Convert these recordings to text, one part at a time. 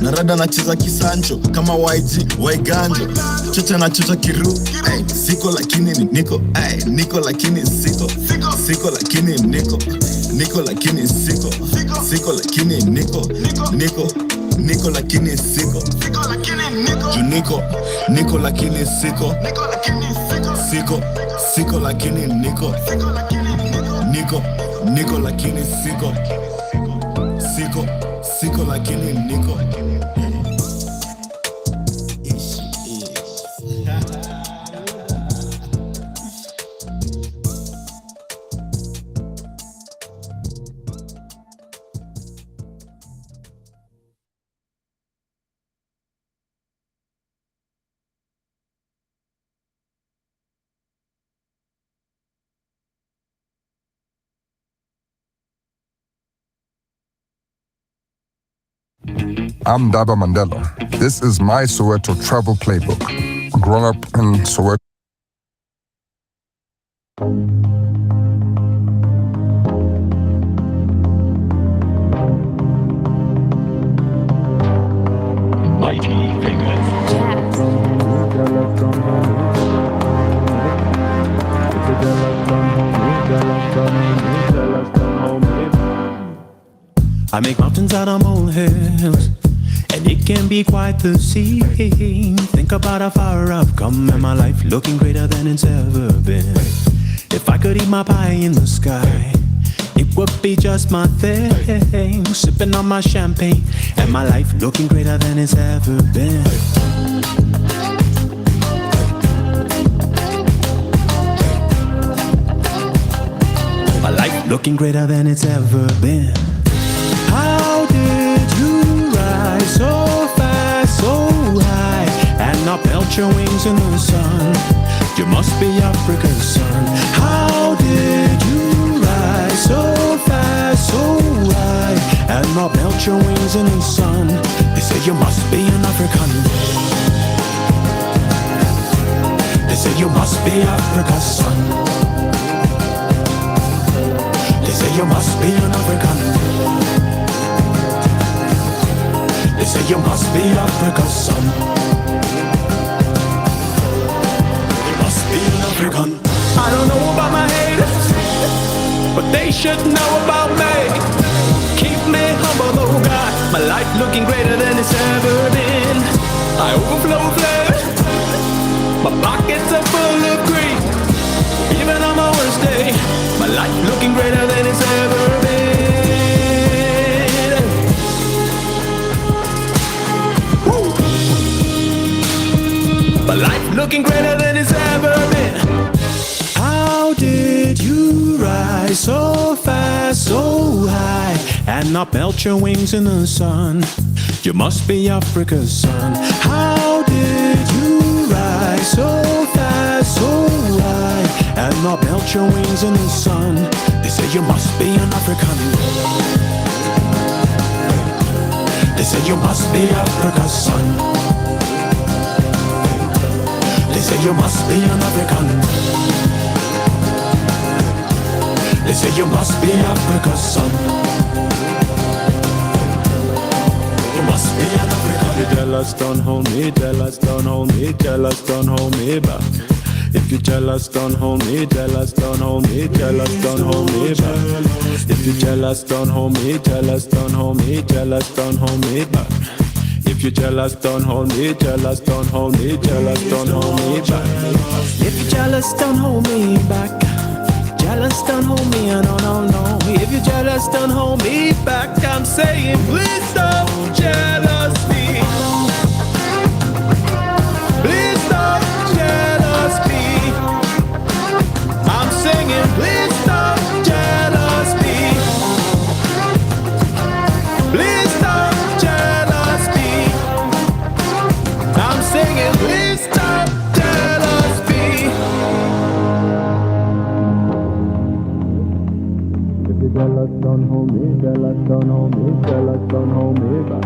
Narada nacheza kisancho kama YG Waiganjo. Chocha na chocha kiru, siko lakini ni niko, niko lakini siko, siko lakini niko, niko lakini siko, siko lakini niko, niko lakini siko, Juniko, niko lakini siko, siko lakini niko, niko lakini siko, siko lakini niko. I'm Daba Mandela. This is my Soweto travel playbook. Growing up in Soweto. Mighty fingers. I make mountains out of molehills, and it can be quite the scene. Think about how far I've come and my life looking greater than it's ever been. If I could eat my pie in the sky, it would be just my thing. Sipping on my champagne and my life looking greater than it's ever been. My life looking greater than it's ever been. How did you rise so fast, so high, and not melt your wings in the sun? You must be Africa's son. How did you rise so fast, so high, and not melt your wings in the sun? They say you must be an African. They say you must be Africa's son. They say you must be an African. They say you must be Africa's son. You must be an African. I don't know about my haters, but they should know about me. Keep me humble, oh God. My life looking greater than it's ever been. I overflow flood. My pockets are full of greed. Even on my worst day, my life looking greater than it's ever been. My life looking greater than it's ever been. How did you rise so fast, so high, and not melt your wings in the sun? You must be Africa's son. How did you rise so fast, so high, and not melt your wings in the sun? They say you must be an African. They say you must be Africa's son. They say you must be an African. They say you must be Africa's son. You must be an African. If you jealous, don't hold me, jealous, don't hold me, jealous, don't hold me back. If you jealous, don't hold me, jealous, don't hold me, jealous, don't hold me back. If you jealous, don't hold me, jealous, don't hold me, jealous, don't hold me back. If you jealous, don't hold me, jealous, don't hold me, jealous, don't hold me back. If you jealous, don't hold me back. Jealous, don't hold me, no, no, no. If you jealous, don't hold me back. I'm saying, please don't jealous me. Please don't jealous me. I'm singing, please don't jealous me. Please don't jealous me. I'm singing, please stop jealous me. If you jealous, don't hold me, jealous, don't hold me, jealous, don't hold me back.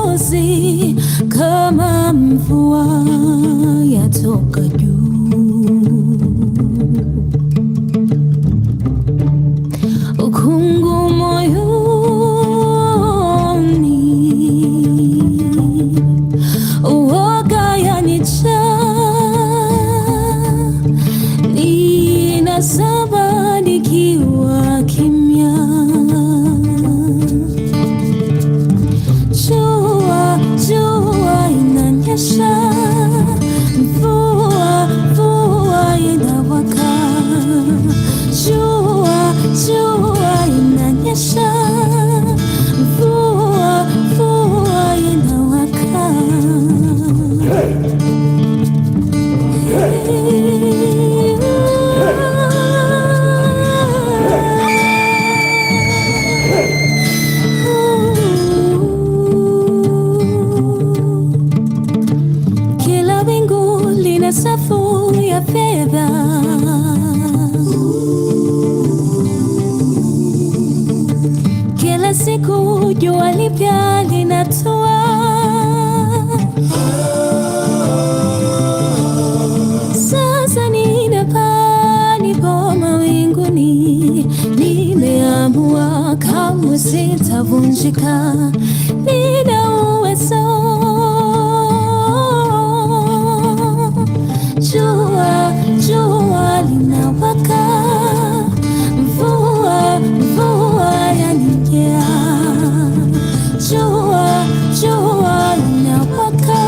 Machozi kama mvua yatoka juu, ukungu moyoni, uoga yanijaa, ninazama nikiwa kimya. Jua inanyesha, mvua inawaka. Jua inanyesha, mvua inawaka. Kila wingu lina safu ya fedha, kila siku jua lipya linatua. Sasa ninapaa, nipo mawinguni, nimeamua kamwe sitavunjika. Nina uwezo. Jua linawaka, mvua yanijia. Jua linawaka,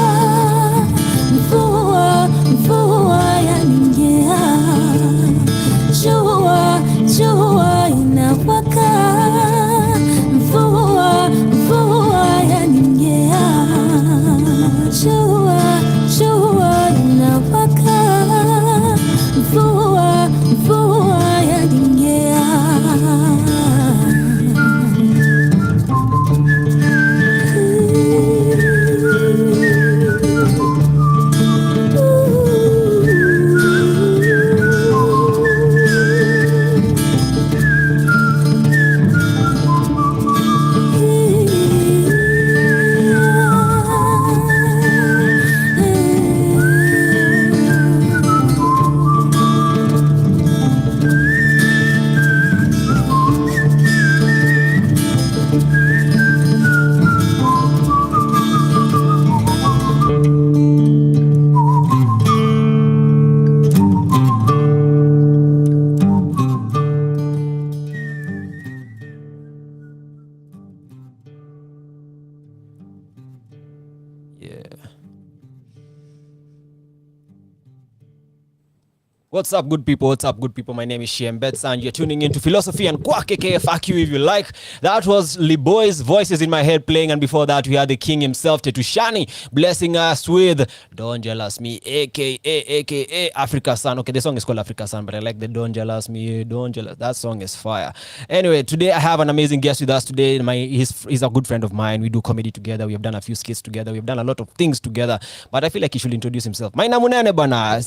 mvua yanijia. Jua inawaka, mvua yanijia. Jua inawaka, mvua yanijia. What's up, good people? What's up, good people? My name is Shem Betts, and you're tuning into Filosofee and Quack, aka F.A.Q if you like. That was Liboy's voices in my head playing, and before that we had the king himself, Tetushani, blessing us with Don't Jealous Me, aka Africa Sun. Okay, the song is called Africa Sun, but I like the Don't Jealous Me, Don't Jealous. That song is fire. Anyway, today I have an amazing guest with us today. He's a good friend of mine. We do comedy together. We have done a few skits together. We have done a lot of things together, but I feel like he should introduce himself. My name is Bana.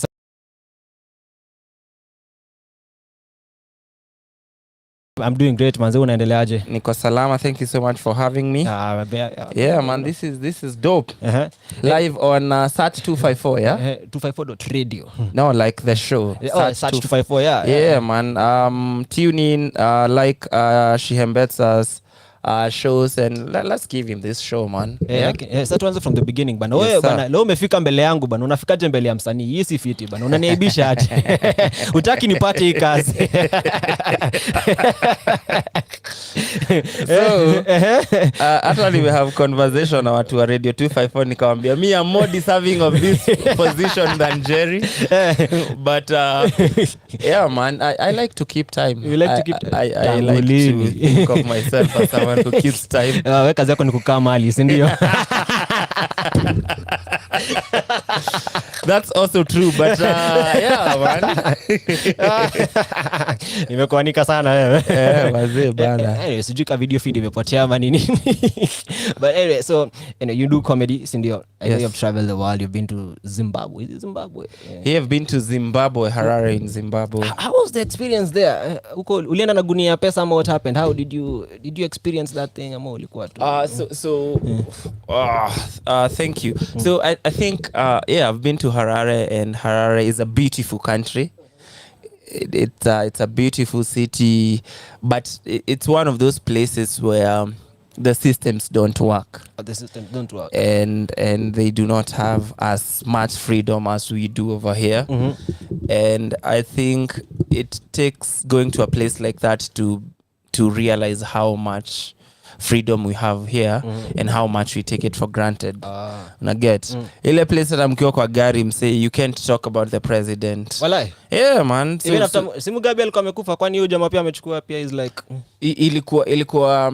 I'm doing great, manze. Unaendeleaje? Niko salama. Thank you so much for having me. Yeah, man, this is dope. Live on Sat 254, yeah? 254.radio. No, like the show. Sat 254, yeah. Yeah, man. Tune in, like Shem Betts' shows, and let's give him this show, man. Sasa tuanze from the beginning bana. Wewe bana, leo umefika mbele yangu bana. Unafikaje mbele ya msanii? Hii si fiti bana. Unaniaibisha aje? Utaki nipate hii kazi. So, actually we have conversation na watu wa Radio 254, nikamwambia me I'm more deserving of this position than Jerry. But yeah, man, I like to keep time. You like to keep time? I like to think of myself as someone someone who keeps time. Wewe kazi yako ni kukaa mali, si ndio? That's also true, but yeah man. Nimekuanika sana wewe. Wazee bana. Anyway, sijui ka video feed imepotea ama nini. But anyway, so you do comedy, si ndio? I know you have traveled the world. You've been to Zimbabwe. Is it Zimbabwe? Yeah. You have been to Zimbabwe, Harare in Zimbabwe. How was the experience there? Uko ulienda na gunia ya pesa ama what happened? How did you experience that thing ama ulikuwa tu? Thank you. So I think I've been to Harare, and Harare is a beautiful country. It's a beautiful city, but it's one of those places where the systems don't work. The systems don't work. And they do not have as much freedom as we do over here. And I think it takes going to a place like that to realize how much freedom we have here and how much we take it for granted. Ile place that mkiwa kwa gari msay you can't talk about the president. Walai. Yeah man. Even after si Mugabe alikuwa amekufa, kwani huyo jamaa pia amechukua pia is like ilikuwa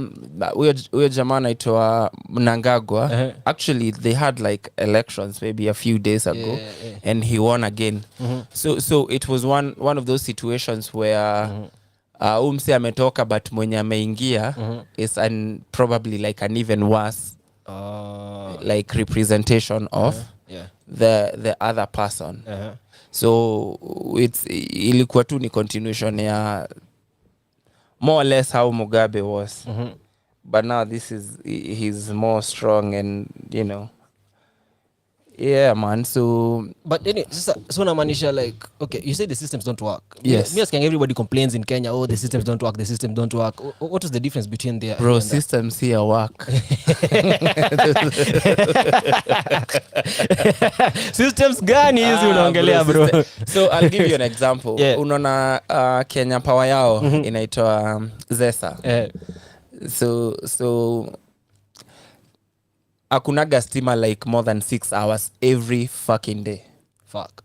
huyo jamaa anaitwa Mnangagwa. Actually they had like elections maybe a few days ago and he won again. So it was one of those situations where umse ametoka but mwenye ameingia is probably like an even worse like representation of the other person. So ilikuwa tu ni continuation ya more or less how Mugabe was. But now he's more strong and you know. Yeah man, so but anyway, so unamaanisha like okay, you say the systems don't work. Yes. Me asking everybody complains in Kenya, oh the systems don't work, the system don't work. What is the difference between there? Bro, systems here work. Systems gani hizi unaongelea bro? So I'll give you an example. Unaona Kenya power yao inaitwa Zesa. So akunaga stima like more than 6 hours every fucking day. Fuck.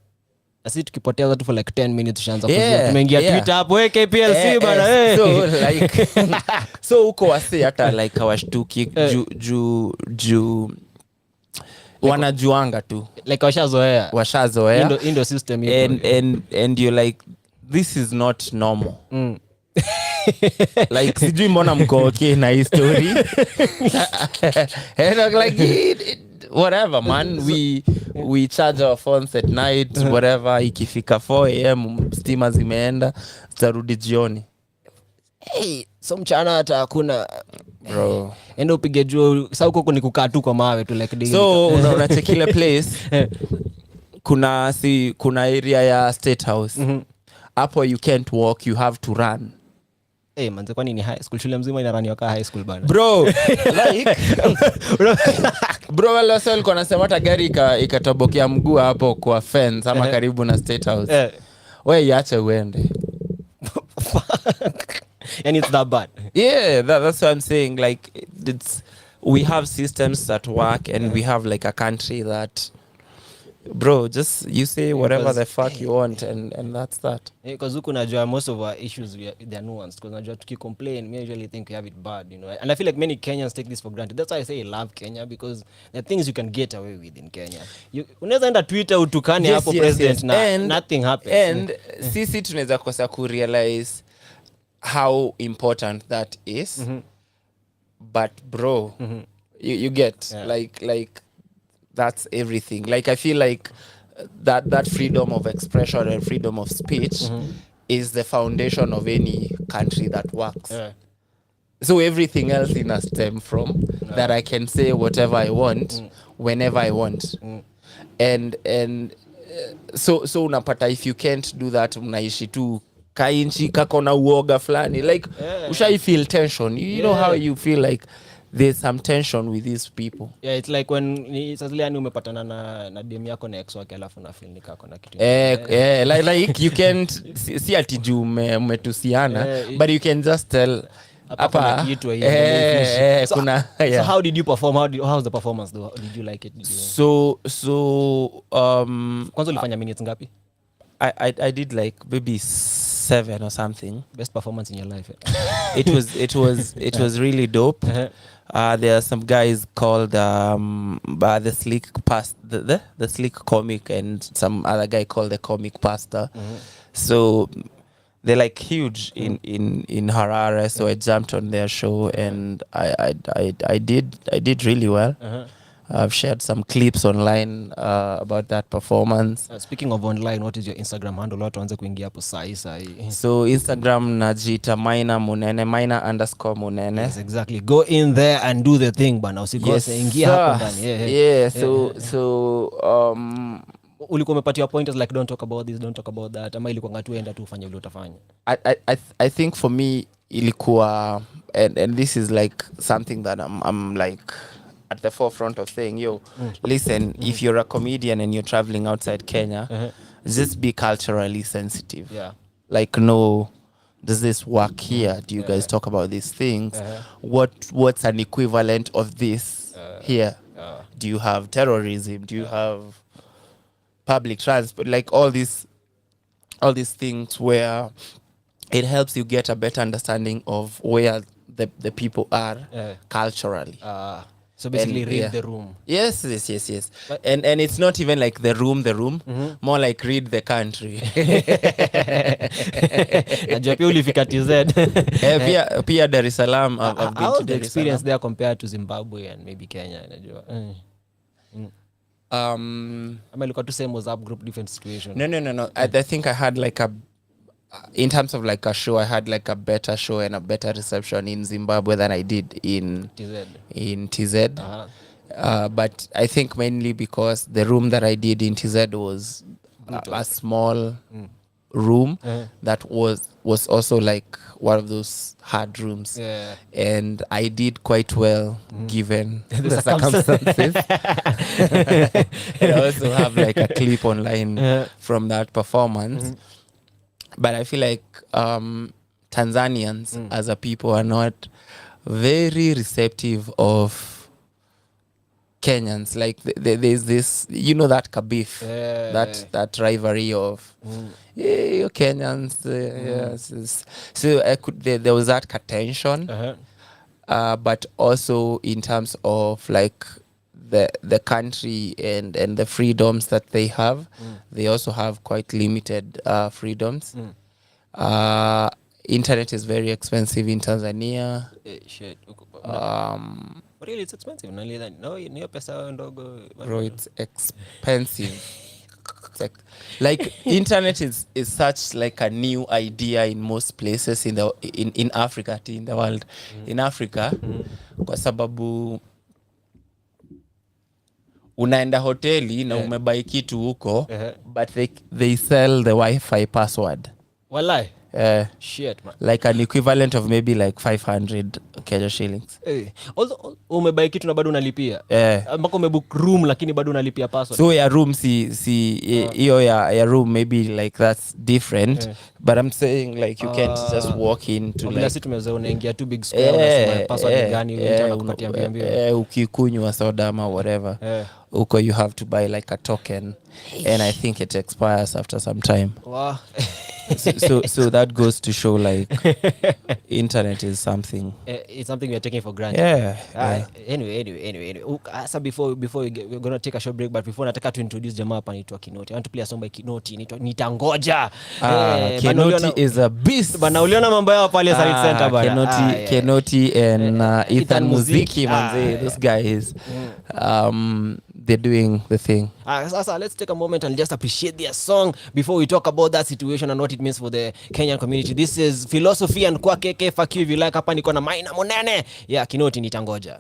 Asi tukipoteza tu for like 10 minutes shanza kuzia. Tumeingia Twitter hapo KPLC bana. So like so uko wasi hata like hawashtuki juu wanajuanga tu. Like washazoea. Indo system and you're like this is not normal. Like sijui mbona mko okay na hii story. And I'm like whatever man, we charge our phones at night whatever, ikifika 4 am stima zimeenda, tutarudi jioni. Hey, so mchana hata hakuna bro. Enda upige juu sasa huko ni kukaa tu kwa mawe tu like so unacheki ile place kuna area ya State House hapo you can't walk, you have to run. Hey manze, kwani ni high school? Shule mzima inaraniwa ka high school bana. Bro, like bro wala sasa alikuwa anasema hata gari ikatobokea mguu hapo kwa fence ama karibu na State House. Wewe iache uende. And it's that bad. Yeah, that's what I'm saying. Like we have systems that work and we have like a country that bro, just you say whatever the fuck you want and that's that. Because huku najua most of our issues they are nuanced. Because najua tukicomplain, we usually think we have it bad, you know. And I feel like many Kenyans take this for granted. That's why I say I love Kenya, because there are things you can get away with in Kenya. Unaweza enda Twitter utukane hapo president na nothing happens. And sisi tunaweza kosa ku realize how important that is. But bro, you get like that's everything. Like I feel like that freedom of expression and freedom of speech is the foundation of any country that works. So everything else in us stem from that I can say whatever I want whenever I want. And so unapata if you can't do that, unaishi tu kainchi kakona uoga flani, like ushai feel tension. You know how you feel like there's some tension with these people. Yeah, it's like when saziliani umepatana na DM yako na ex wake alafu na feel nikako na kitu. Like you can't see ati juu umetusiana, but you can just tell hapa kitu hiyo. So how did you perform? How's the performance though? Did you like it? So kwanza ulifanya minutes ngapi? I did like maybe 7 or something. Best performance in your life. It was really dope. There are some guys called the Slick Comic and some other guy called the Comic Pastor. So they're like huge in Harare. So I jumped on their show and I did really well. I've shared some clips online about that performance. Speaking of online, what is your Instagram handle? Watu anze kuingia hapo sai. So Instagram najita Maina Munene, Maina_Munene. Yes, exactly. Go in there and do the thing, bana. Usikose ingia hapo ndani. Yeah. So ulikuwa umepatia pointers like don't talk about this, don't talk about that. Ama ilikuwa ngatu enda tu ufanye vile utafanya. I think for me ilikuwa and this is like something that I'm like at the forefront of saying, listen, if you're a comedian and you're traveling outside Kenya, just be culturally sensitive. Yeah. Like, no, does this work here? Do you guys talk about these things? What's an equivalent of this here? Do you have terrorism? Do you have public transport? Like all these things where it helps you get a better understanding of where the people are culturally. So basically read the room. Yes. But, and it's not even like the room, more like read the country. Najua pia ulifika TZ. Pia Dar es Salaam. I've been how to the Dar es experience Salaam. there compared to Zimbabwe and maybe Kenya, najua. Ama ilikuwa tu same WhatsApp group, different situation. No. I think I had like in terms of like a show, I had like a better show and a better reception in Zimbabwe than I did in TZ. But I think mainly because the room that I did in TZ was a small room that was also like one of those hard rooms. Yeah. And I did quite well given the circumstances. And I also have like a clip online from that performance. But I feel like Tanzanians as a people are not very receptive of Kenyans. Like there's this, that kabif, that rivalry of you Kenyans. Yes. So there was that tension, but also in terms of like the country and the freedoms that they have, they also have quite limited freedoms. Internet is very expensive in Tanzania. Shit. Really, it's expensive. No, pesa ndogo. Bro, it's expensive. Like internet is such like a new idea in most places in Africa, in the world. In Africa, kwa sababu unaenda hoteli na umebuy kitu huko, but they sell the Wi-Fi password. Wallahi. Shit, man. Like an equivalent of maybe like 500 Kenya shillings. Also umebuy kitu na bado unalipia. Ambako umebook room lakini bado unalipia password. So ya room hiyo ya room maybe like that's different. But I'm saying like you can't just walk into like sisi tumeweza unaingia too big square na password gani unataka kupatia mbio. Ukikunywa soda ama whatever. Uko you have to buy like a token and I think it expires after some time. Wow. so that goes to show like internet is something. It's something we are taking for granted. Yeah. Anyway. So before we're going to take a short break, but before nataka to introduce jamaa hapa anaitwa Kinoti. I want to play a song by Kinoti inaitwa Nitangoja. Kinoti is a beast. Bana uliona mambo yao pale Sarit Center bana. Kinoti and Ethan Muziki manze, those guys. They're doing the thing. Sasa let's take a moment and just appreciate their song before we talk about that situation and what it means for the Kenyan community. This is Filosofee and Quack, F.A.Q if you like. Hapa niko na Maina Munene. Yeah, Kinoti Nitangoja.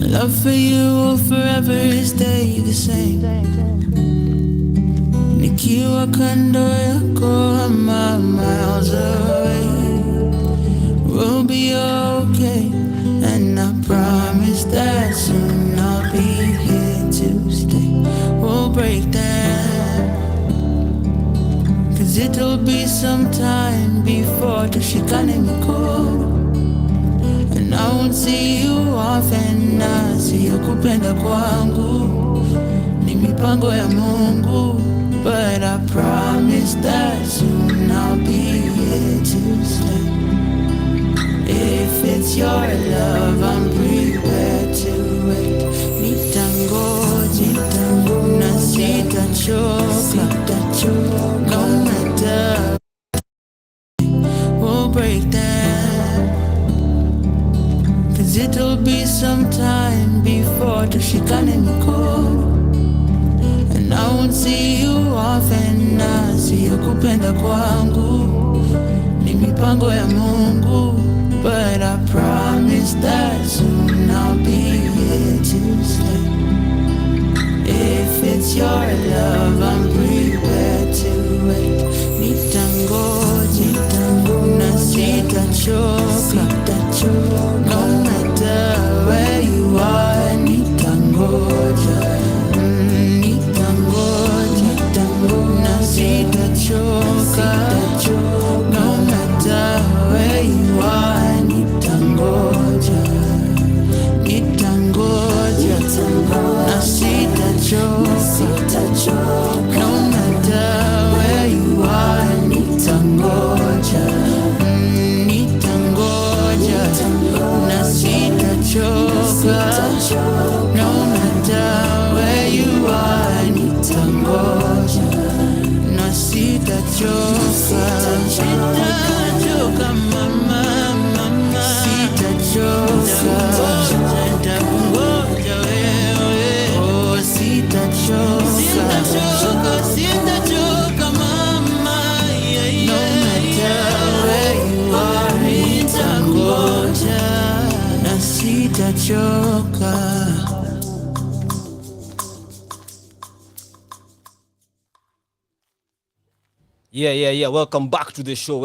Love for you will forever stay the same. Nikiwa kando yako, I'm miles away. we'll be okay. And I promise that soon I'll be here to stay. We'll break down, 'cause it'll be some time before tushikane mikono. And I won't see you often, na siyo kupenda kwangu, ni mipango ya Mungu. But I promise that soon I'll be here to stay. If it's your love, I'm prepared to wait. Nitangoja, na sitachoka, no matter. We'll break down, 'cause it'll be some time before tushikane mikono. And I won't see you often, na siyo kupenda kwangu, ni mipango ya Mungu. But I promise that soon I'll be here to stay. If it's your love, I'm prepared to wait. Nitangoja, na sitachoka, no matter where you are. Nitangoja, na sitachoka, no matter where you are. Nitangoja, na sitachoka, no matter where you are. Nitangoja, na sitachoka, no matter where you are. Nitangoja, na sitachoka, mama, sitachoka, nitakungoja wewe. Oh, sitachoka mama, no matter where you are. Nitangoja, na sitachoka. Yeah. Welcome back to the show,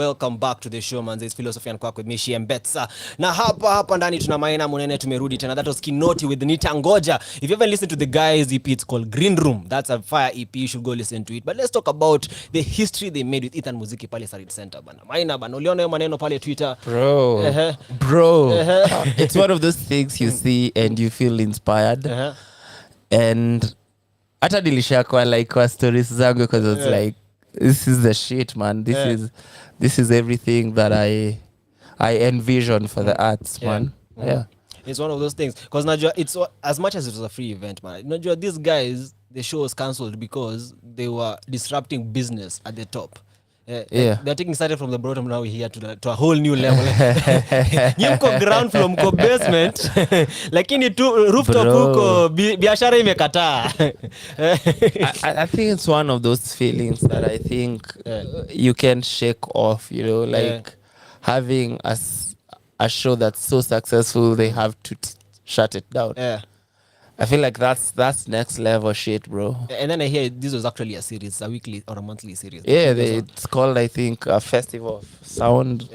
man. It's Filosofee and Quack with me, Shiembetsa. Na hapa ndani tuna maina munene tumerudi tena. That was Kinoti with Nitangoja. If you haven't listened to the guys' EP, it's called Green Room. That's a fire EP. You should go listen to it. But let's talk about the history they made with Ethan Muziki pale Sarit Center, bana. Maina bana, uliona hiyo maneno pale Twitter? Bro. It's one of those things you see and you feel inspired. And hata nilishakwa like kwa stories zangu because it's like, this is the shit, man. This is everything that I envision for the arts, man. Yeah. It's one of those things because najua it's as much as it was a free event, man. Najua these guys, the show was cancelled because they were disrupting business at the top. They're taking started from the bottom now here to a whole new level. Nyuko ground floor, mko basement, lakini tu rooftop huko biashara imekataa. I think it's one of those feelings that I think you can shake off, you know, like having a show that's so successful, they have to shut it down. I feel like that's next level shit, bro. And then I hear this was actually a series, a weekly or a monthly series. Yeah, it's called, I think, a festival of sound,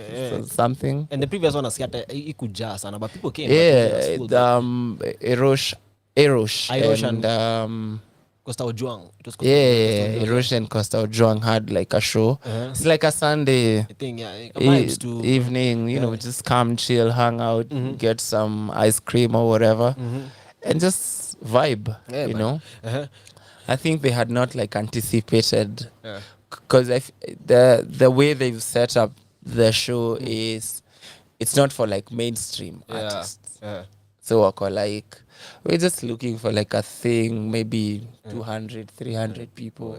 something. And the previous one, ikuja sana, but people came. Yeah, Erosh and Costa Ojuang. It was Costa Erosh and Costa Ojuang had like a show. It's like a Sunday evening, you know, just come, chill, hang out, get some ice cream or whatever. And just vibe, you know. I think they had not like anticipated, because the way they've set up the show is, it's not for like mainstream artists. So wako like, we're just looking for like a thing, maybe 200, 300 people.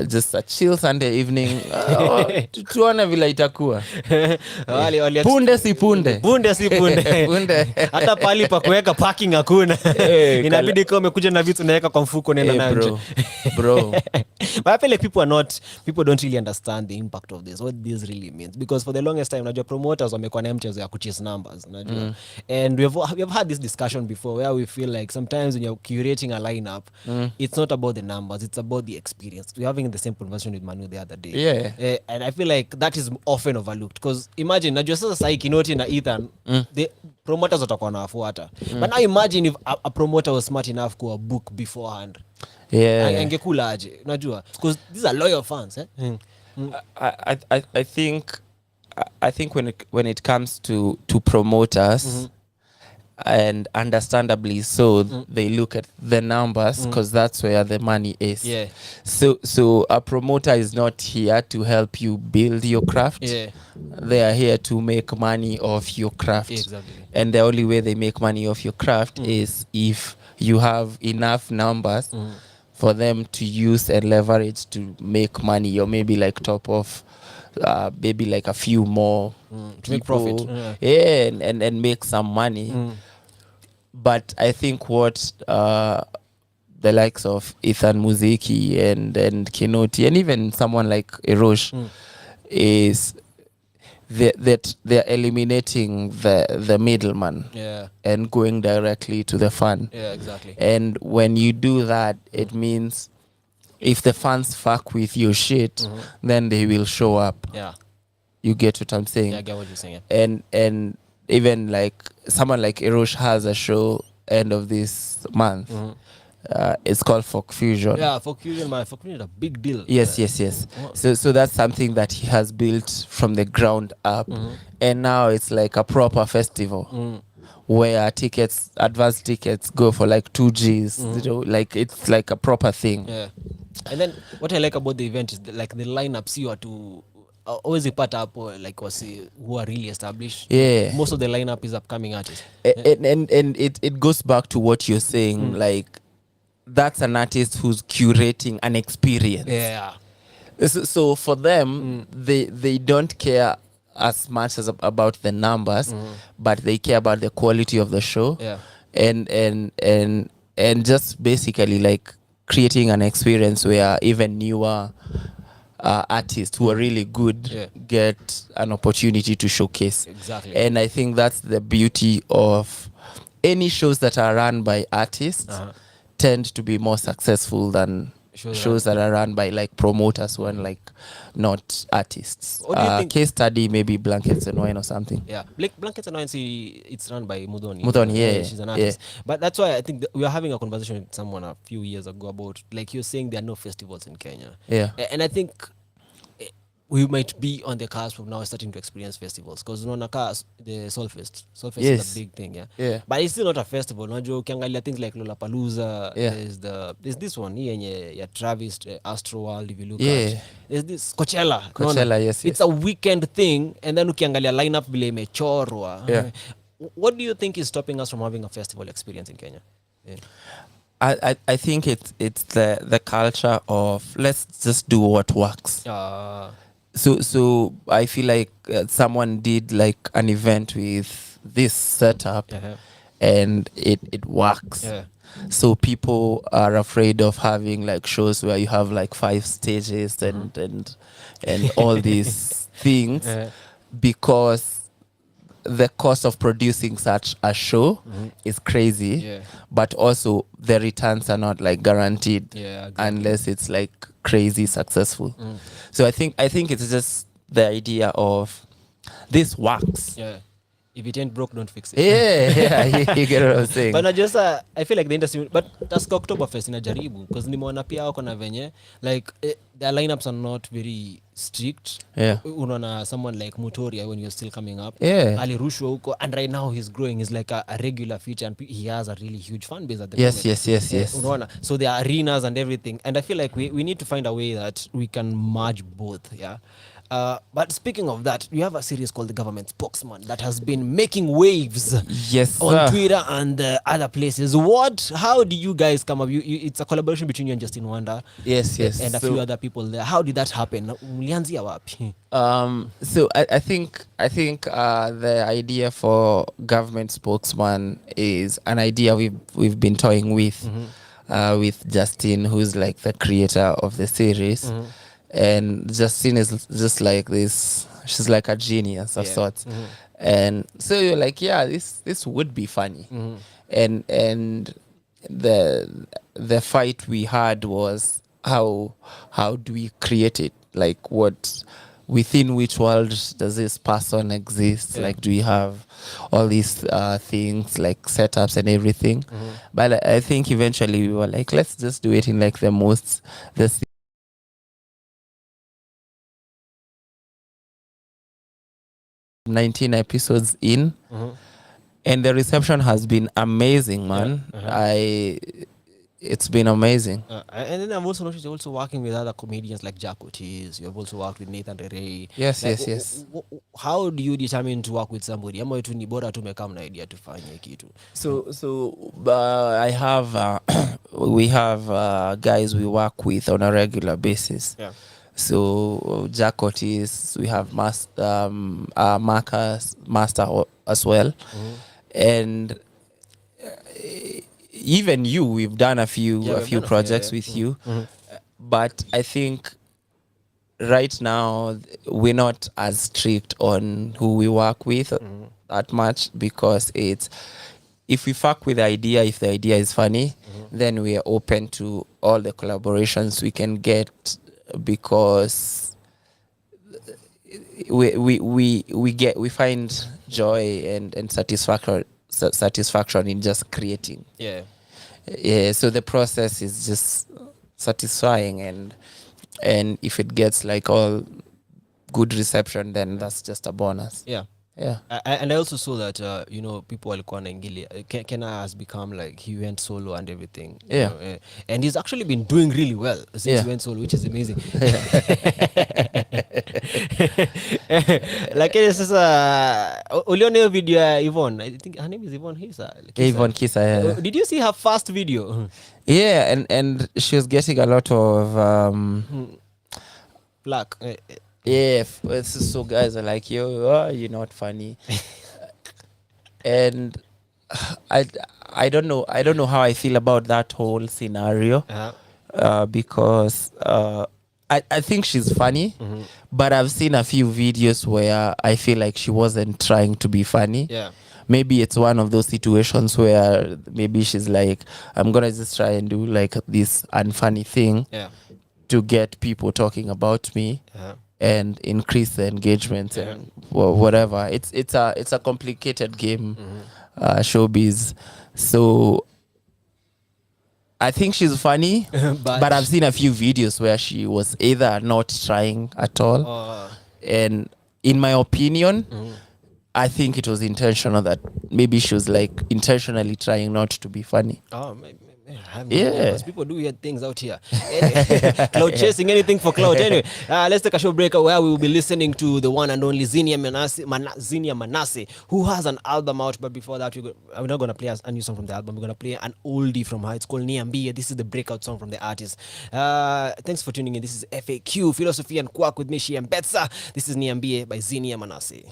Just a chill Sunday evening. Tuone vile itakuwa. Punde si punde. Hata pali pa kuweka parking hakuna. Inabidi kama umekuja na vitu unaweka kwa mfuko nenda nayo. Bro. But I feel like people don't really understand the impact of this, what this really means, because for the longest time unajua promoters wamekuwa na mchezo ya kuchase numbers, unajua. And we've had this discussion before where we feel like sometimes when you're curating a lineup, it's not about the numbers, it's about the experience. we're having the same conversation with Manu the other day. Yeah. And I feel like that is often overlooked because imagine najua sasa sahi Kinoti na Ethan the promoters watakuwa nawafuata. But now imagine if a promoter was smart enough to book beforehand. Yeah. Angekula aje unajua because these are loyal fans I think when it comes to promoters, and understandably so, they look at the numbers because that's where the money is. Yeah. So a promoter is not here to help you build your craft. Yeah. They are here to make money off your craft. Exactly. And the only way they make money off your craft is if you have enough numbers for them to use and leverage to make money, or maybe like top off maybe like a few more to make profit. Yeah, and make some money. But I think what the likes of Ethan Muziki and Kinoti and even someone like Erosh is that they're eliminating the middleman and going directly to the fan. Yeah, exactly. And when you do that, it means if the fans fuck with your shit, then they will show up. Yeah. You get what I'm saying? Yeah, I get what you're saying. Yeah. And even like someone like Erosh has a show end of this month. It's called Folk Fusion. Yeah, Folk Fusion is a big deal. Yes. So that's something that he has built from the ground up, and now it's like a proper festival where advanced tickets go for like 2 Gs. You know, like it's like a proper thing. Yeah. And then what I like about the event is like the lineups you are to always part up like who are really established. Yeah. Most of the lineup is upcoming artists. And it goes back to what you're saying, like that's an artist who's curating an experience. Yeah. So for them, they don't care as much as about the numbers, but they care about the quality of the show. Yeah. And just basically like creating an experience where even newer artists who are really good get an opportunity to showcase. Exactly. And I think that's the beauty of any shows that are run by artists tend to be more successful than shows that are run by like promoters who are like not artists. What do you think? Case study maybe Blankets and Wine or something. Yeah, Blankets and Wine, it's run by Mudhoni. Yeah, she's an artist. But that's why I think we were having a conversation with someone a few years ago about like you're saying there are no festivals in Kenya. Yeah, and I think we might be on the cusp of now starting to experience festivals because the Solfest is a big thing. Yeah. But it's still not a festival. Ukiangalia things like Lollapalooza. There's this one here, Travis Astroworld. If you look at there's this Coachella. Yes. It's a weekend thing, and then ukiangalia lineup vile imechorwa. Yeah. What do you think is stopping us from having a festival experience in Kenya? Yeah. I think it's the culture of let's just do what works. So I feel like someone did like an event with this setup and it works. Yeah. So people are afraid of having like shows where you have like 5 stages and all these things because the cost of producing such a show is crazy, but also the returns are not like guaranteed unless it's like crazy successful. So I think it's just the idea of this works. Yeah. If it ain't broke, don't fix it. You get what I'm saying. But I feel like the industry, but Tusker Oktoberfest inajaribu because nimeona pia wako na venye like their lineups are not very strict. Unaona someone like Mutoria when you're still coming up. Alirushwa huko and right now he's growing. He's like a regular feature and he has a really huge fan base at the moment. Yes. Unaona, so there are arenas and everything, and I feel like we need to find a way that we can merge both. But speaking of that, we have a series called The Government Spokesman that has been making waves on Twitter and other places. How do you guys come up? It's a collaboration between you and Justin Wanda. Yes. And a few other people there. How did that happen? Mlianzia wapi? So I think the idea for Government Spokesman is an idea we've been toying with Justin, who's like the creator of the series. And Justine is just like this. She's like a genius of sorts. And so you're like, this would be funny. And the fight we had was how do we create it? Like, what within which world does this person exist? Like, do we have all these things like setups and everything? But I think eventually we were like, let's just do it in like the 19 episodes in, and the reception has been amazing, man. It's been amazing. And then I've also noticed you're also working with other comedians like Jack Otis. You've also worked with Nathan Ray. Yes, like, yes. How do you determine to work with somebody? Ama tu ni bora tu umekam na idea tufanye kitu. So I have we have guys we work with on a regular basis. Yeah. So Jack Otis, we have Marcus Master as well, and even you, we've done a few projects with you, but I think right now we're not as strict on who we work with that much, because it's, if we fuck with the idea, if the idea is funny, then we are open to all the collaborations we can get, because we find joy and satisfaction in just creating. So the process is just satisfying, and if it gets like all good reception, then that's just a bonus. And I also saw that people walikuwa wanaingilia. Kenya has become like, he went solo and everything. You know, and he's actually been doing really well since he went solo, which is amazing. Like sasa uliona hiyo video ya Yvonne. I think her name is Yvonne Kisa. Yvonne Kisa. Did you see her first video? Yeah, and she was getting a lot of black. Yeah, so guys are like, yo, you're not funny. And I don't know how I feel about that whole scenario, because I think she's funny, but I've seen a few videos where I feel like she wasn't trying to be funny. Maybe it's one of those situations where maybe she's like, I'm gonna just try and do like this unfunny thing to get people talking about me. And increase the engagement and whatever. It's a complicated game, showbiz. So I think she's funny, but I've seen a few videos where she was either not trying at all, and in my opinion, I think it was intentional, that maybe she was like intentionally trying not to be funny. Because people do weird things out here. Cloud chasing, anything for cloud. Anyway, let's take a short break where we will be listening to the one and only Zinia Manasseh, who has an album out. But before that, we're not going to play a new song from the album. We're going to play an oldie from her. It's called Niambie. This is the breakout song from the artist. Thanks for tuning in. This is F.A.Q, Filosofee and Quack with me, Shiembetsa. This is Niambie by Zinia Manasseh.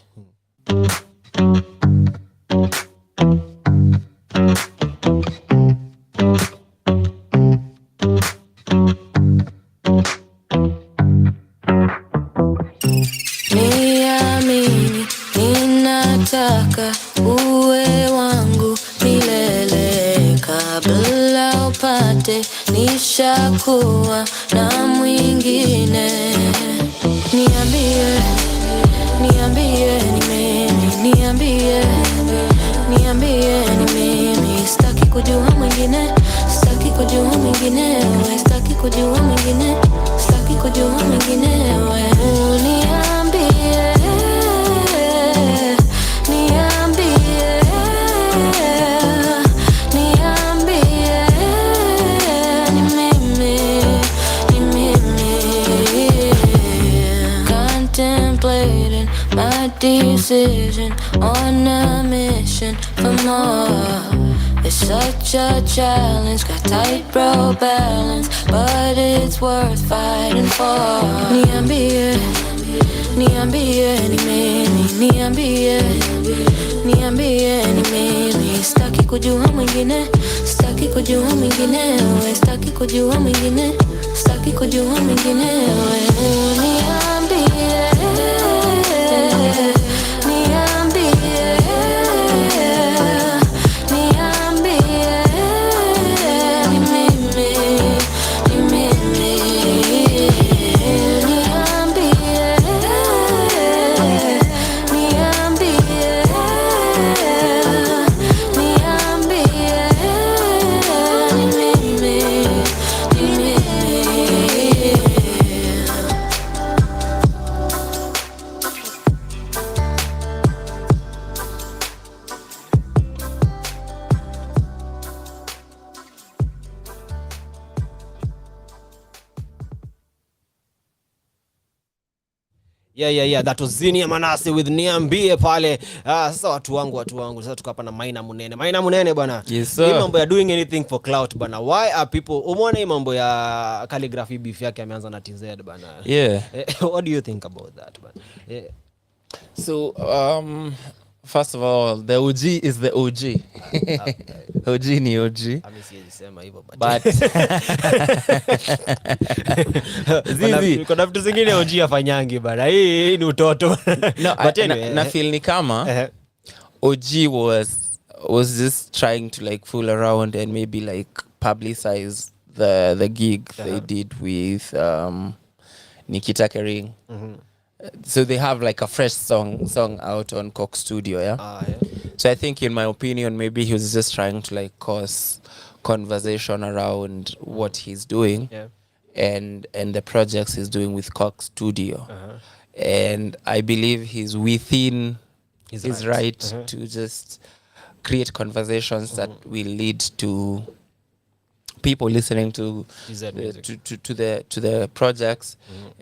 Niamini, ninataka uwe wangu milele, kabla upate nishakuwa na mwingine. Niambie, niambie ni mimi, niambie, niambie ni mimi. Sitaki kujua mwingine, sitaki kujua mwingine, sitaki kujua mwingine, sitaki kujua mwingine. Niambie, niambie, niambie ni mimi, ni mimi. Contemplating my decision on a mission for more. It's such a challenge, got tightrope balance, but it's worth fighting for. Niambie, niambie ni mimi, niambie, niambie ni mimi. Sitaki kujua mwingine, sitaki kujua mwingine, sitaki kujua mwingine, sitaki kujua mwingine. Niambie, niambie, niambie ni mimi, ni mimi. Yeah, that was Zinia Manase with Niambie pale. Sasa watu wangu sasa tuko hapa na Maina Munene bwana. Yes, Hii mambo ya doing anything for clout bwana. Why are people umeona hii mambo ya calligraphy beef yake ameanza na TZ bwana. Yeah. What do you think about that bwana? Yeah. So first of all, the OG is the OG. OG ni OG. Amesema hivyo but Zizi kuna vitu zingine OG afanyangi bana. Hii ni utoto. No, but anyway, na feel ni kama OG was just trying to like fool around and maybe like publicize the gig they did with Nikita Kering. So they have like a fresh song out on Coke Studio, yeah? So I think in my opinion maybe he was just trying to like cause conversation around what he's doing and the projects he's doing with Coke Studio. And I believe he's within his right to just create conversations that will lead to people listening to the projects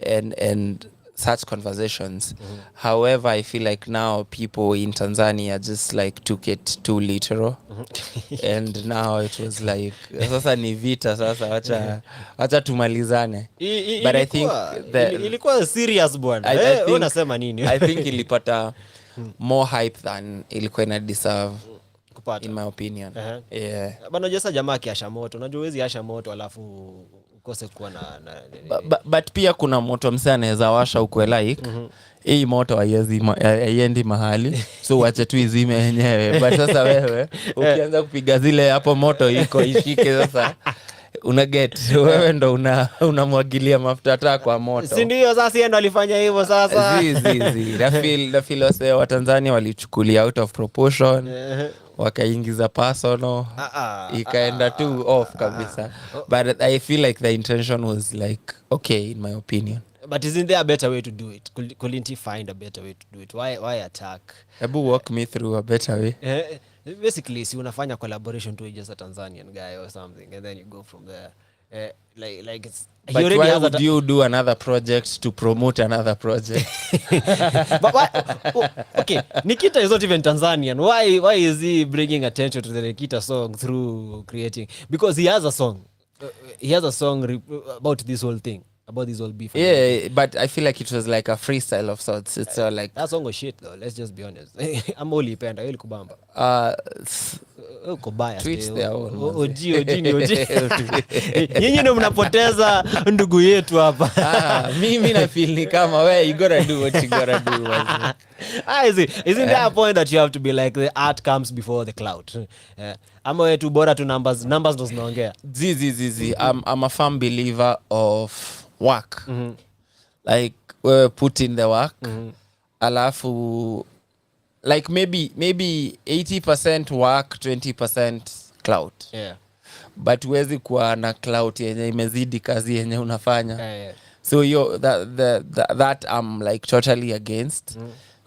and such conversations. However, I feel like now people in Tanzania just like took it too literal. And now it was like sasa ni vita sasa wacha tumalizane. But I think that ilikuwa serious bwana. Unasema nini? I think ilipata more hype than ilikuwa ina deserve kupata, in my opinion. Yeah. Bana jesa jamaa kiasha moto. Unajua huwezi asha moto alafu ukose kuwa na but pia kuna moto msana anaweza washa ukwe like hii moto haiendi mahali so wacha tu izime yenyewe. But sasa wewe ukianza kupiga zile hapo moto iko ishike sasa una get wewe ndo unamwagilia mafuta taa kwa moto. Si ndio sasa yeye ndo alifanya hivyo sasa. The philosophy wa Tanzania walichukulia out of proportion. Wakaingiza personal ikaenda tu off kabisa. But I feel like the intention was like okay in my opinion. But isn't there a better way to do it? Couldn't he find a better way to do it? Why attack? Ebu walk me through a better way. Basically si unafanya collaboration to just a Tanzanian guy or something and then you go from there. Like it's but why would you do another project to promote another project? But why, okay, Nikita is not even Tanzanian. Why is he bringing attention to the Nikita song through creating? Because he has a song. He has a song about this whole thing. About this whole beef. Yeah, but I feel like it was like a freestyle of sorts. It's like that song was shit though. Let's just be honest. I'm only penda ili kubamba. Kubaya. Tweets their own. OG. Nyinyi ndio mnapoteza ndugu yetu hapa. Mimi na feel ni kama we you gotta do what you gotta do. Isn't there a point that you have to be like the art comes before the cloud? Ama wetu bora tu numbers ndo zinaongea. Zizi. I'm a firm believer of work. Like we put in the work. Alafu like maybe 80% work, 20% clout. Yeah. But huwezi kuwa na clout yenye imezidi kazi yenye unafanya. Yeah. So that I'm like totally against.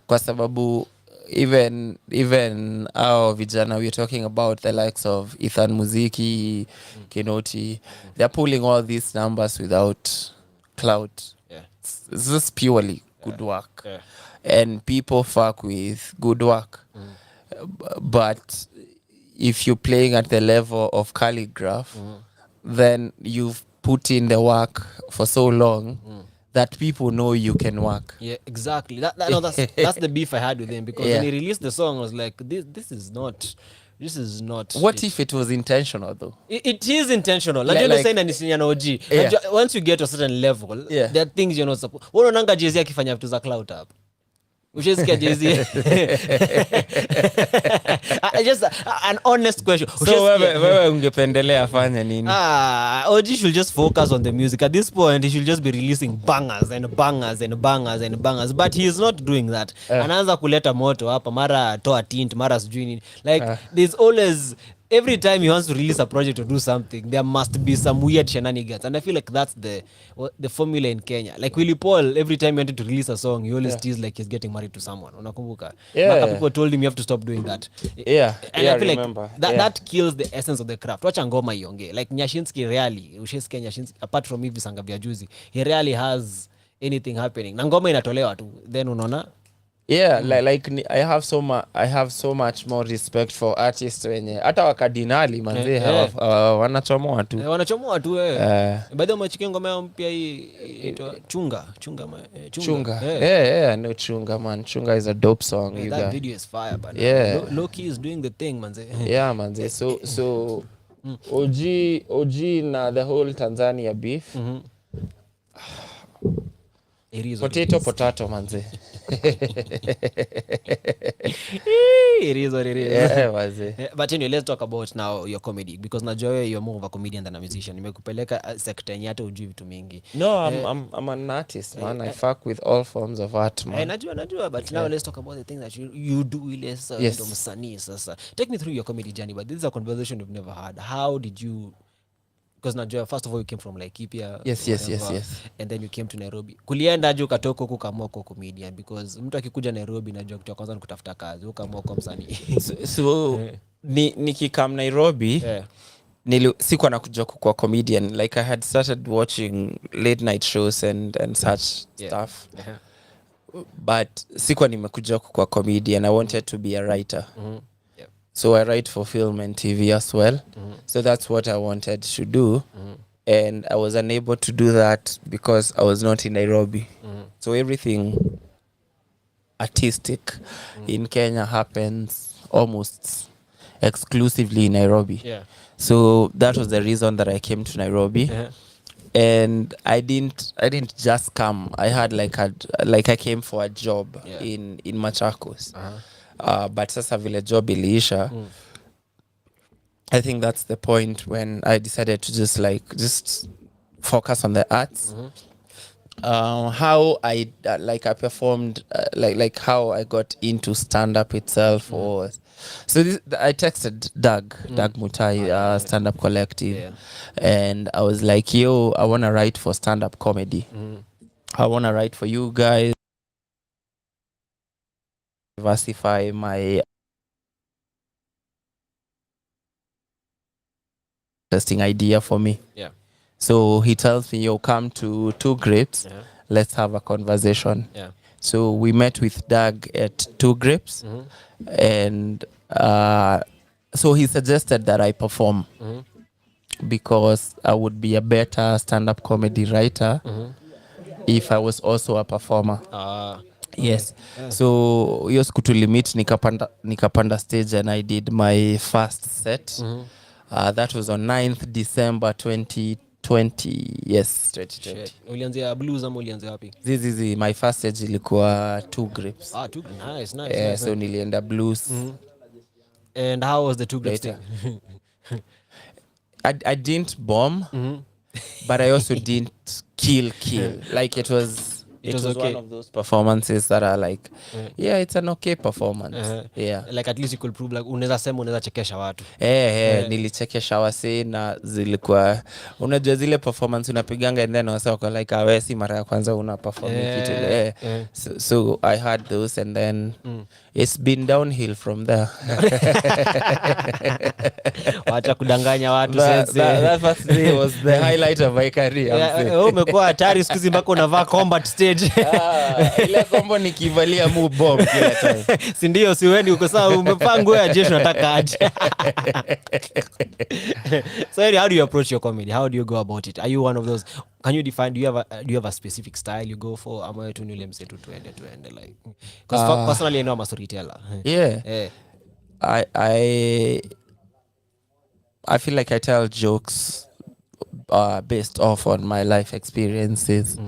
Kwa sababu even our vijana we're talking about the likes of Ethan Muziki, Kinoti, they're pulling all these numbers without clout. Yeah. It's just purely good work. Yeah. And people fuck with good work. But if you're playing at the level of calligraph, then you've put in the work for so long that people know you can work. Yeah, exactly. That's the beef I had with him because when he released the song, I was like, this is not. What if it was intentional though? It is intentional. Like saying na OG. Once you get to a certain level, there are things you're not supposed. Unaonanga Jay-Z akifanya vitu za clout up. Ushesikia Jay-Z. Just an honest question. So wewe ungependelea afanye nini? OG should just focus on the music. At this point, he should just be releasing bangers and bangers and bangers and bangers. But he is not doing that. Anaanza kuleta moto hapa, mara toa tint, mara sijui nini. Like there's always every time he wants to release a project or do something, there must be some weird shenanigans. And I feel like that's the formula in Kenya. Like Willy Paul, every time he wanted to release a song, he always teased like he's getting married to someone. Unakumbuka? Maka people told him you have to stop doing that. Yeah. And I feel like that kills the essence of the craft. Wacha ngoma ionge. Like Nyashinski really, ushesikia Nyashinski, apart from hivi sanga vya juzi, he really has anything happening na ngoma inatolewa tu then unaona I have so much more respect for artists wenye hata wakadinali manze wanachomoa tu wanachomoa tu baada machikia ngoma yao mpya hii inaitwa chunga no chunga man chunga is a dope song you that got video is fire but Loki is doing the thing manze manze so OG na the whole Tanzania beef potato manze it is what it is. But anyway, let's talk about now your comedy because najua you're more of a comedian than a musician. Nimekupeleka sector yenye hata ujui vitu mingi. No, I'm an artist, man. I fuck with all forms of art, man. Najua but now let's talk about the things that you do ile ndo msanii sasa. Take me through your comedy journey, but this is a conversation we've never had. How did you, because najua first of all you came from Laikipia, yes, and then you came to Nairobi. Kulienda aje ukatoka huko kama uko comedian because mtu akikuja Nairobi najua kitu kwanza ni kutafuta kazi huko kama uko msanii. So nikikam Nairobi sikuwa nakuja kwa comedian, like I had started watching late night shows and such stuff. But sikuwa nimekuja kwa comedian. I wanted to be a writer. So I write for film and TV as well. So that's what I wanted to do. And I was unable to do that because I was not in Nairobi. So everything artistic in Kenya happens almost exclusively in Nairobi. So that was the reason that I came to Nairobi. And I didn't just come. I had I came for a job in Machakos. But sasa vile job iliisha, I think that's the point when I decided to just focus on the arts. How I I performed, how I got into stand-up itself was, so I texted Doug Mutai, stand-up collective, and I was like, yo, I want to write for stand-up comedy. I want to write for you guys. Diversify my interesting idea for me. So he tells me, yo, come to Two Grapes. Let's have a conversation. So we met with Doug at Two Grapes. And so he suggested that I perform because I would be a better stand-up comedy writer if I was also a performer. Yes. So hiyo siku tulimit nikapanda stage and I did my first set. That was on 9th December 2020. Yes, 2020. Ulianzia blues ama ulianzia wapi? Zizi my first stage ilikuwa Two Grapes. Nice. So nilienda blues. And how was the Two Grapes thing? I didn't bomb, but I also didn't kill. Like it was okay. One of those performances that are like, it's an okay performance. Like at least you could prove like unaweza sema unaweza chekesha watu. Nilichekesha wase na zilikuwa unajua zile performance unapiganga and then wasa wako like awesi mara ya kwanza una perform kitu. So I had those and then it's been downhill from there. Wacha kudanganya watu sense. That first day was the highlight of my career. Umekuwa hatari siku hizi mpaka unavaa combat stage. Ile combo nikivalia move bomb kila time. Si ndio siwendi uko sawa umevaa nguo ya jeshi unataka aje. So how do you approach your comedy? How do you go about it? Are you one of those, can you define, do you have a specific style you go for? Ama tu nile mse tu tuende like, because personally I know I'm a storyteller. I feel like I tell jokes based off on my life experiences.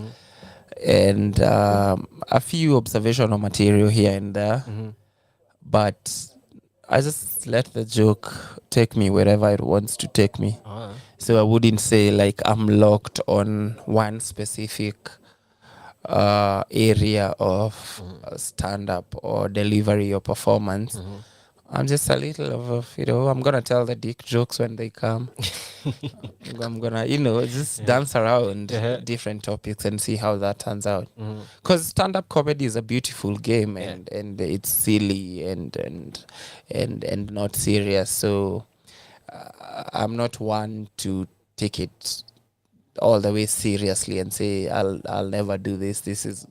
And a few observational material here and there, but I just let the joke take me wherever it wants to take me. So I wouldn't say like I'm locked on one specific area of stand-up or delivery or performance. I'm just a little of I'm gonna tell the dick jokes when they come. I'm gonna, just dance around different topics and see how that turns out. Because stand-up comedy is a beautiful game and it's silly and not serious. So I'm not one to take it all the way seriously and say I'll never do this. This is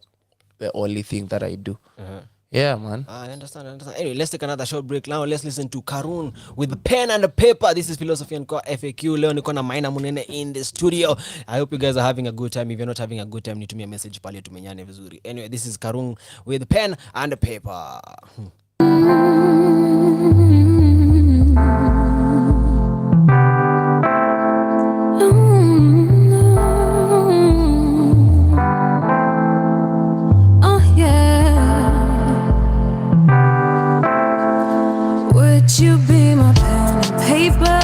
the only thing that I do. Yeah, man. I understand. Anyway, let's take another short break now. Let's listen to Karun with the pen and the paper. This is Philosophy and F.A.Q. Leo niko na Maina Munene in the studio. I hope you guys are having a good time. If you're not having a good time, nitumie message pale tumenyane vizuri. Anyway, this is Karun with the pen and the paper. Would you be my pen and paper?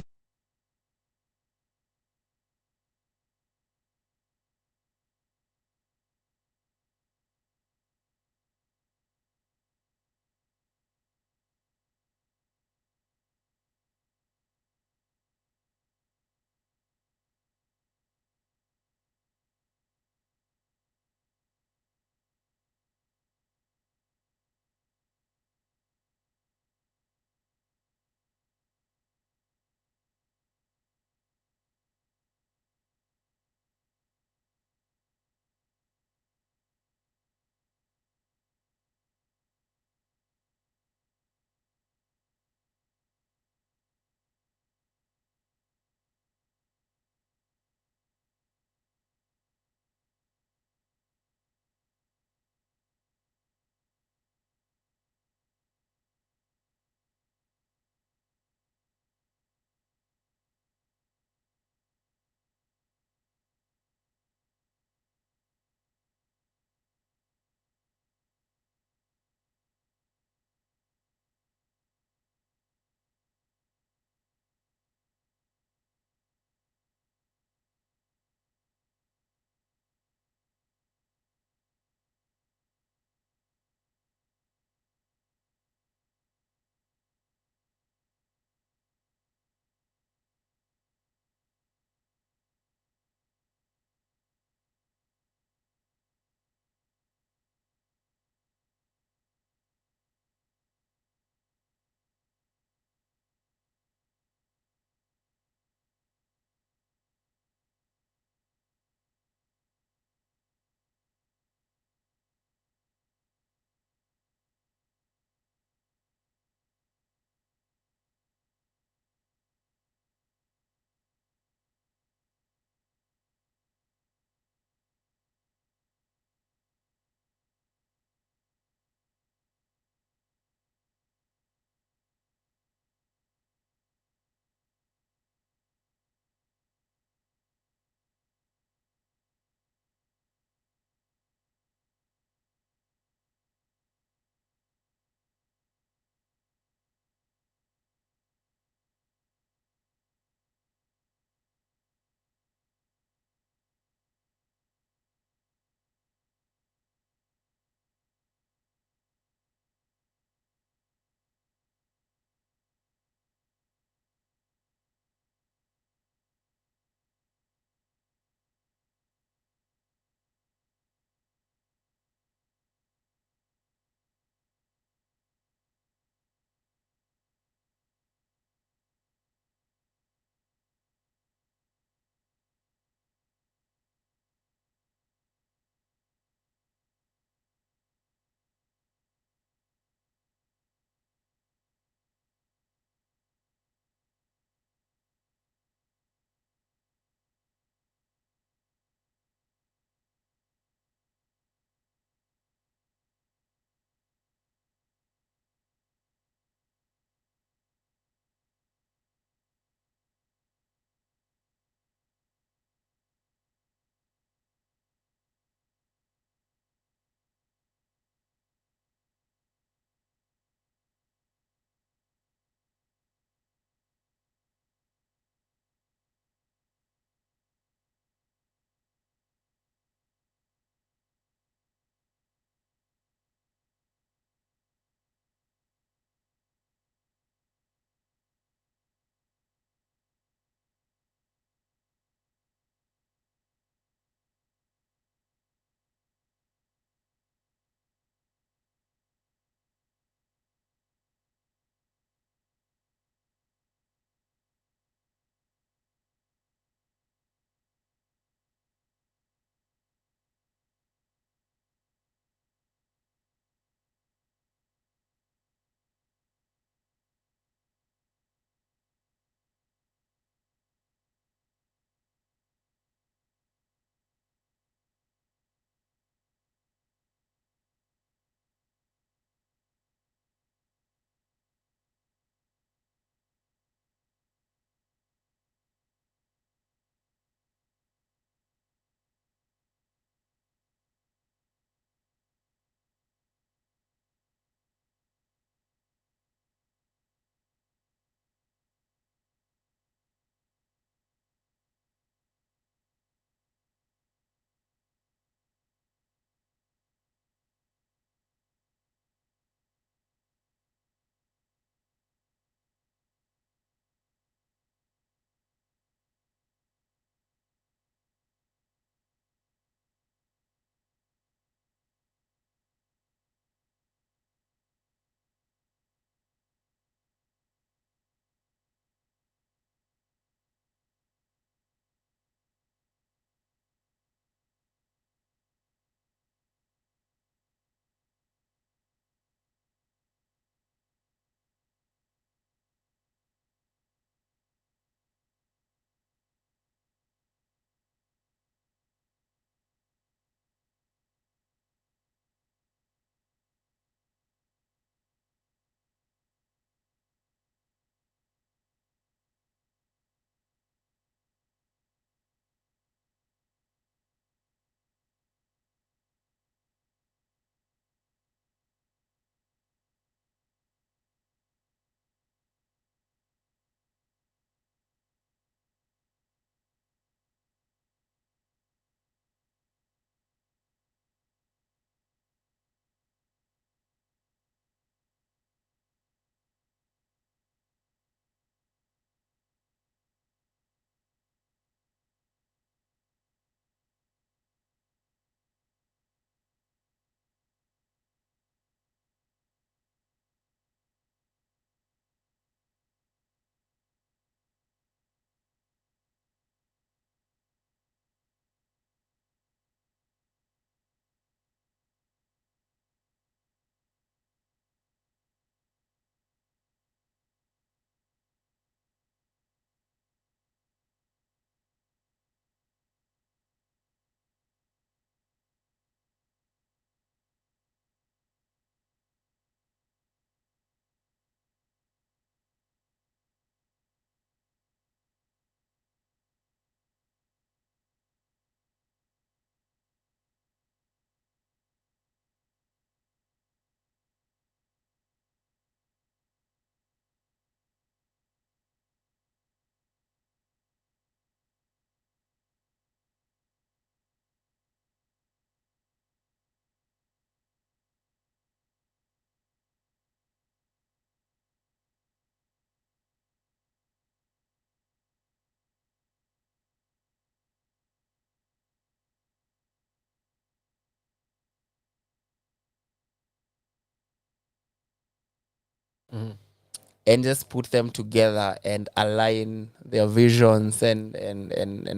and just put them together and align their visions and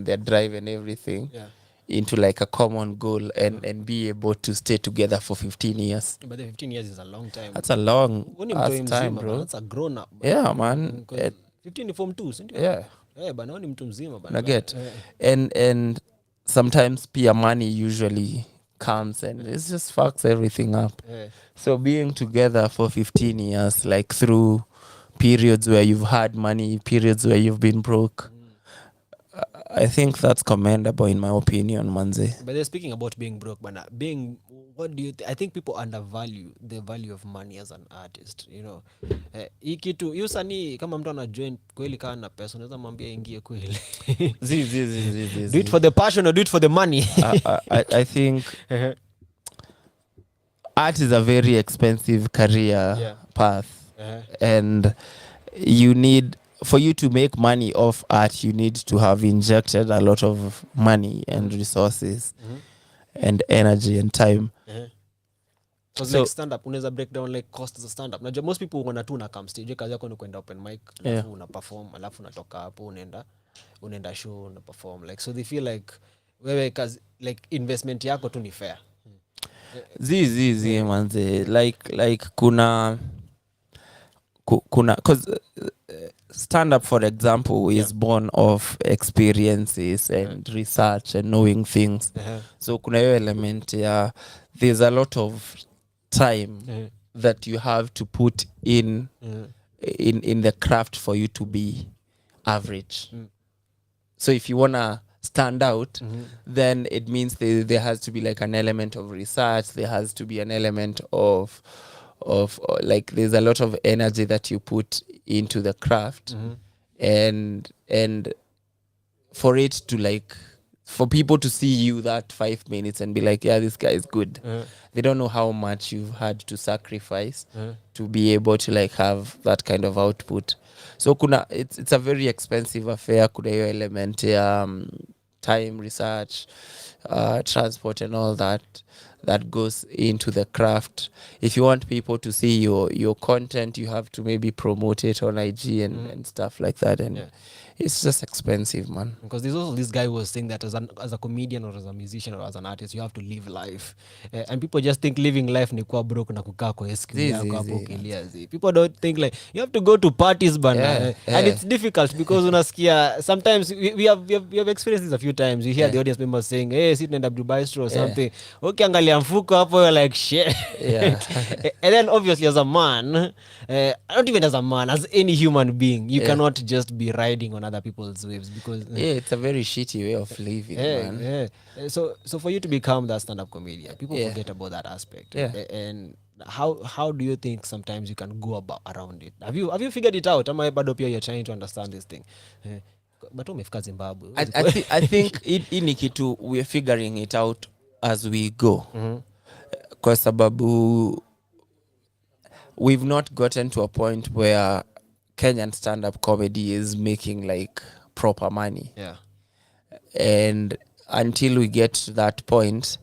their drive and everything into like a common goal and be able to stay together for 15 years. But the 15 years is a long time. That's a long time, bro. bro. That's a grown up. Yeah, man. 15 ni form 2, isn't it? Yeah. Yeah, but ni mtu mzima bana. I get. And sometimes peer money usually comes and it just fucks everything up. So being together for 15 years, like through periods where you've had money, periods where you've been broke, I think that's commendable in my opinion, manze. But they're speaking about being broke, but what do you I think people undervalue the value of money as an artist, you know. Hii kitu usanii kama mtu ana join kweli kana na pesa unaweza mwambia ingie kweli. Do it for the passion or do it for the money? I think art is a very expensive career path. And you need, for you to make money off art, you need to have injected a lot of money and resources and energy and time. So like stand up unaweza break down like cost za stand up. Najua most people wana tu na come stage kazi yako ni kwenda open mic alafu una perform alafu unatoka hapo unaenda show una perform, like so they feel like wewe kazi like investment yako tu ni fair. Manze, like kuna cause stand up for example is born of experiences and research and knowing things. So kuna hiyo element there's a lot of time that you have to put in the craft for you to be average. So if you wanna stand out, then it means there has to be like an element of research, there has to be an element of like there's a lot of energy that you put into the craft, and for it to like for people to see you that 5 minutes and be like, yeah, this guy is good. They don't know how much you've had to sacrifice to be able to like have that kind of output. So it's a very expensive affair. Kuna hiyo element time, research, transport and all that goes into the craft. If you want people to see your content, you have to maybe promote it on IG and stuff like that, and it's just expensive, man. Because there's also this guy who was saying that as a comedian or as a musician or as an artist, you have to live life, and people just think living life ni kuwa broke na kukaa kwa SQ yako hapo ukilia. People don't think like you have to go to parties bana, and it's difficult because unasikia sometimes we have experienced this a few times. You hear the audience members saying, hey, sit in Dubai bistro or something. Okay, angalia mfuko hapo, you're like shit. And then obviously as a man, not even as a man, as any human being, you cannot just be riding on other people's waves because it's a very shitty way of living, man. So for you to become that stand-up comedian, people forget about that aspect. And how do you think sometimes you can go around it? Have you figured it out? Am I bado pia you're trying to understand this thing? But umefika Zimbabwe. I think ini kitu we're figuring it out as we go. Kwa sababu we've not gotten to a point where Kenyan stand-up comedy is making like proper money. And until we get to that point,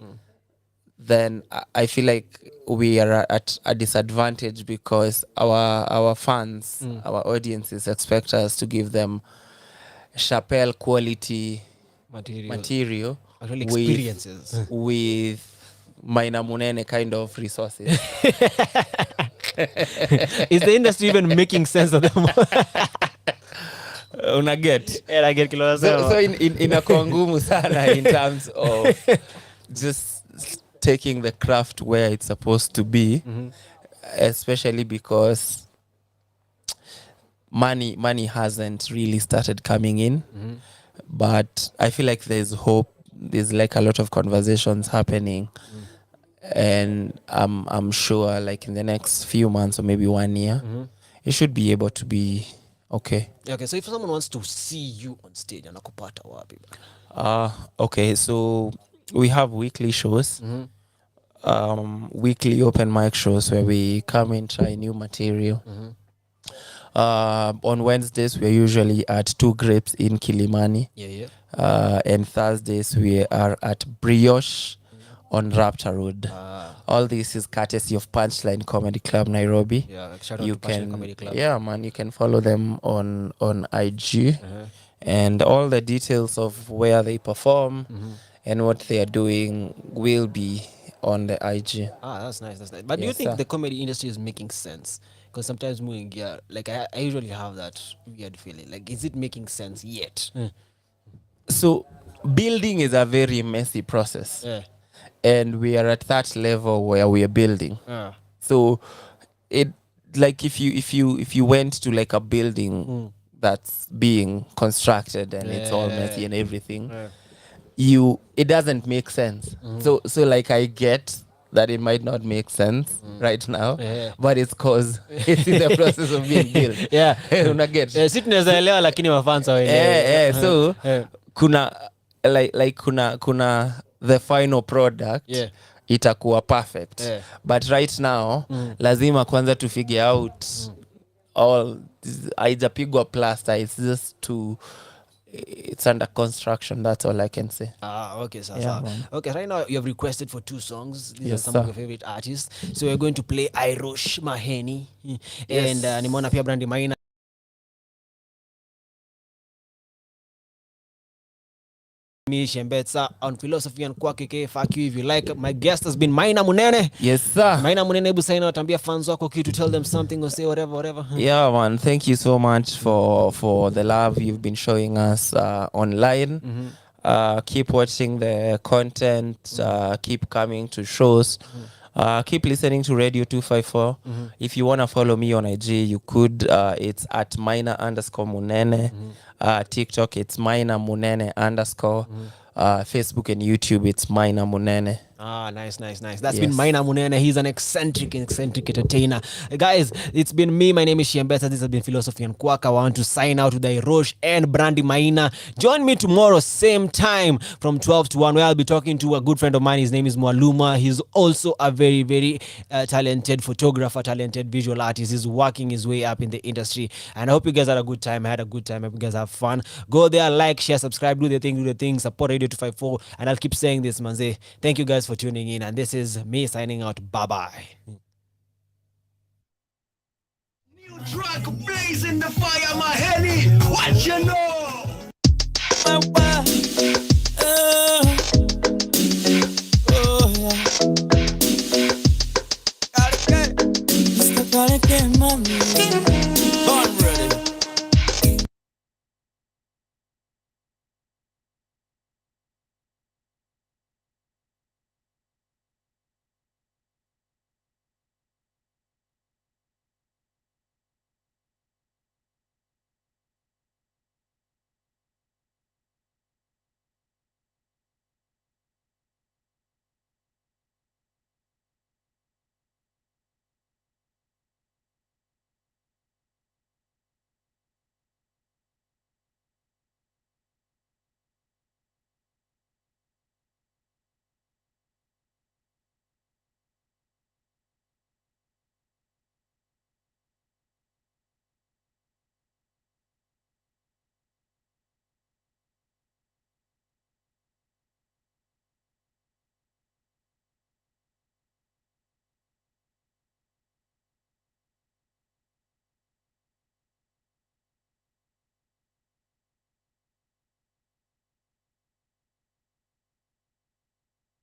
then I feel like we are at a disadvantage because our fans, our audiences expect us to give them Chappelle quality material actually experiences with Maina Munene kind of resources. Is the industry even making sense of them? Una get? I get so inakuwa ngumu sana in terms of just taking the craft where it's supposed to be, especially because money hasn't really started coming in. But I feel like there's hope. There's like a lot of conversations happening, and I'm sure like in the next few months or maybe 1 year, it should be able to be okay. Okay, so if someone wants to see you on stage, anakupata wapi? Okay, so we have weekly shows, weekly open mic shows where we come and try new material. On Wednesdays, we're usually at 2 Grapes in Kilimani. And Thursdays, we are at Brioche on Rapture Road. All this is courtesy of Punchline Comedy Club Nairobi. Yeah, shout out You to Punchline can, Comedy Club. yeah, man, you can follow them on IG, and all the details of where they perform and what they are doing will be on the IG. That's nice. That's nice. But do you Yes, think sir. the comedy industry is making sense? Because sometimes moving, yeah, like I usually have that weird feeling. Like, is it making sense yet? So building is a very messy process. Yeah. And we are at that level where we are building. So it, like, if you went to like a building that's being constructed and it's all messy and everything, it doesn't make sense. So like, I get that it might not make sense right now, but it's cause it's in the process of being built. Unaget? Si tunaweza elewa lakini mafansa waelewe. So kuna kuna the final product itakuwa perfect, but right now lazima kwanza to figure out all haijapigwa plaster, it's just it's under construction. That's all I can say. Okay, so Yeah, okay, right now you have requested for 2 songs. These Yes, are some sir. of your favorite artists. So we're going to play Irosh Maheni and nimeona pia Brandy Maina. Me Shembetsa on Filosofee and Quack F.A.Q. If you like, my guest has been Maina Munene. Yes, sir. Maina Munene, hebu sign out, ambia fans wako kitu, tell them something or say whatever. Yeah, man. Thank you so much for the love you've been showing us online. Keep watching the content. Keep coming to shows. Keep listening to Radio 254. If you want to follow me on IG, you could. It's at Maina_Munene. TikTok, it's Maina Munene _. Facebook and YouTube, it's Maina Munene. Nice. That's been Maina Munene. He's an eccentric entertainer. Guys, it's been me. My name is Shiembesa. This has been Filosofee and Quack. I want to sign out with Irosh and Brandy Maina. Join me tomorrow, same time, from 12 to 1, where I'll be talking to a good friend of mine. His name is Mwaluma. He's also a very, very talented photographer, talented visual artist. He's working his way up in the industry. And I hope you guys had a good time. I had a good time. I hope you guys have fun. Go there, like, share, subscribe, do the thing, support Radio 254. And I'll keep saying this, manze. Thank you guys for tuning in, and this is me signing out. Bye-bye. New track blazing the fire, my head.